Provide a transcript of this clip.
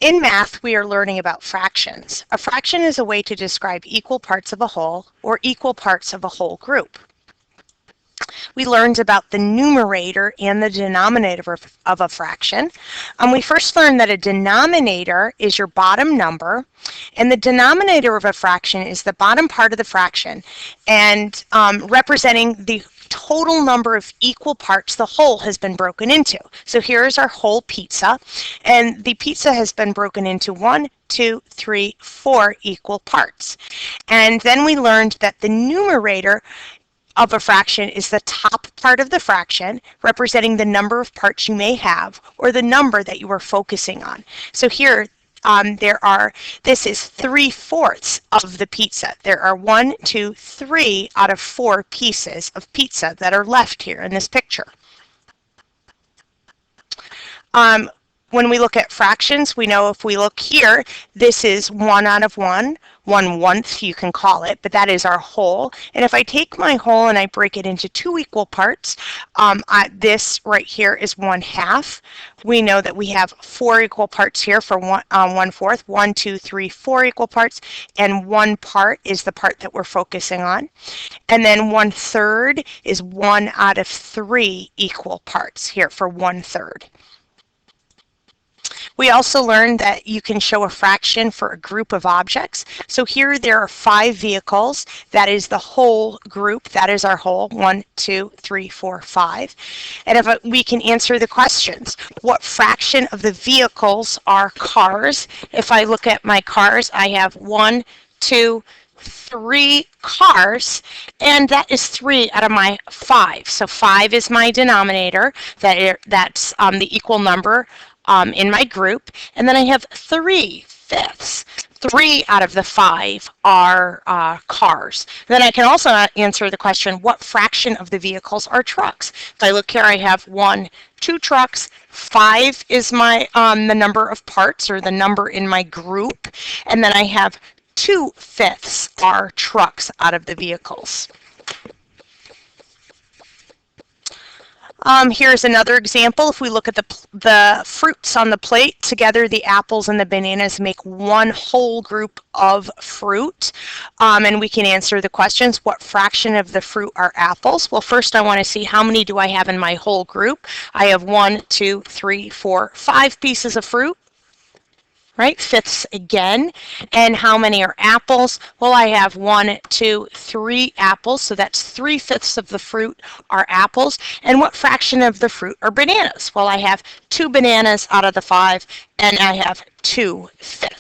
In math, we are learning about fractions. A fraction is a way to describe equal parts of a whole or equal parts of a whole group. We learned about the numerator and the denominator of a fraction. We first learned that a denominator is your bottom number, and the denominator of a fraction is the bottom part of the fraction, and representing the total number of equal parts the whole has been broken into. So here's our whole pizza, and the pizza has been broken into 1, 2, 3, 4 equal parts. And then we learned that the numerator of a fraction is the top part of the fraction, representing the number of parts you may have or the number that you are focusing on. So here this is 3/4 of the pizza. There are 1, 2, 3 out of 4 pieces of pizza that are left here in this picture. When we look at fractions, we know if we look here, this is 1 out of 1, 1/1 you can call it, but that is our whole. And if I take my whole and I break it into 2 equal parts, this right here is 1/2. We know that we have 4 equal parts here for 1/4, 1, 2, 3, 4 equal parts, and 1 part is the part that we're focusing on. And then 1/3 is 1 out of 3 equal parts here for 1/3. We also learned that you can show a fraction for a group of objects. So here there are 5 vehicles. That is the whole group. That is our whole. 1, 2, 3, 4, 5. And if we can answer the questions, what fraction of the vehicles are cars? If I look at my cars, I have 1, 2, 3 cars, and that is 3 out of my 5. So 5 is my denominator. That's the equal number in my group, and then I have 3/5. 3 out of the 5 are cars. Then I can also answer the question, what fraction of the vehicles are trucks? If I look here, I have 1, 2 trucks. 5 is my the number of parts, or the number in my group, and then I have 2/5 are trucks out of the vehicles. Here's another example. If we look at the fruits on the plate, together the apples and the bananas make one whole group of fruit. And we can answer the questions, what fraction of the fruit are apples? Well, first I want to see how many do I have in my whole group. I have 1, 2, 3, 4, 5 pieces of fruit. Right, fifths again. And how many are apples? Well, I have 1, 2, 3 apples, so that's 3/5 of the fruit are apples. And what fraction of the fruit are bananas? Well, I have 2 bananas out of the 5, and I have 2/5.